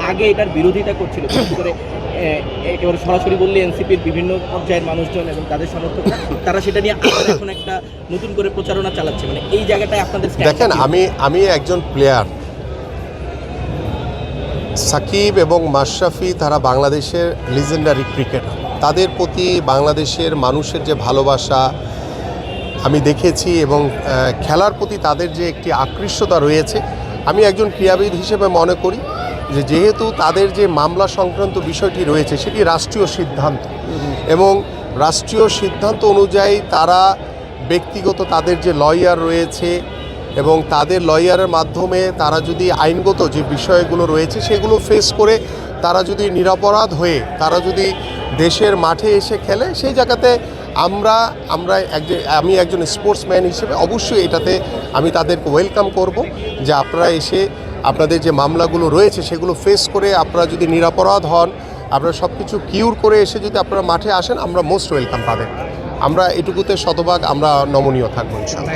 আগে এটার বিরোধিতা করছিল, বিশেষ করে একেবারে সরাসরি বললে এনসিপির বিভিন্ন পর্যায়ের মানুষজন এবং তাদের সমর্থকরা, তারা সেটা নিয়ে আবার এখন একটা নতুন করে প্রচারণা চালাচ্ছে। মানে এই জায়গাটায় আপনাদের দেখেন, আমি একজন প্লেয়ার, সাকিব এবং মাশরাফি তারা বাংলাদেশের লিজেন্ডারি ক্রিকেটার। তাদের প্রতি বাংলাদেশের মানুষের যে ভালোবাসা আমি দেখেছি এবং খেলার প্রতি তাদের যে একটি আকৃষ্টতা রয়েছে, আমি একজন ক্রীড়াবিদ হিসেবে মনে করি যে যেহেতু তাদের যে মামলা সংক্রান্ত বিষয়টি রয়েছে সেটি রাষ্ট্রীয় সিদ্ধান্ত এবং রাষ্ট্রীয় সিদ্ধান্ত অনুযায়ী তারা ব্যক্তিগত তাদের যে লয়ার রয়েছে এবং তাদের লয়ারের মাধ্যমে তারা যদি আইনগত যে বিষয়গুলো রয়েছে সেগুলো ফেস করে তারা যদি নিরপরাধ হয়ে তারা যদি দেশের মাঠে এসে খেলে, সেই জায়গাতে আমি একজন স্পোর্টসম্যান হিসেবে অবশ্যই এটাতে আমি তাদেরকে ওয়েলকাম করব যে আপনারা এসে আপনাদের যে মামলাগুলো রয়েছে সেগুলো ফেস করে আপনারা যদি নিরপরাধ হন, আপনারা সব কিছু কিউর করে এসে যদি আপনারা মাঠে আসেন, আমরা মোস্ট ওয়েলকাম তাদের। আমরা এটুকুতে শতভাগ আমরা নমনীয় থাকবো ইনশাআল্লাহ।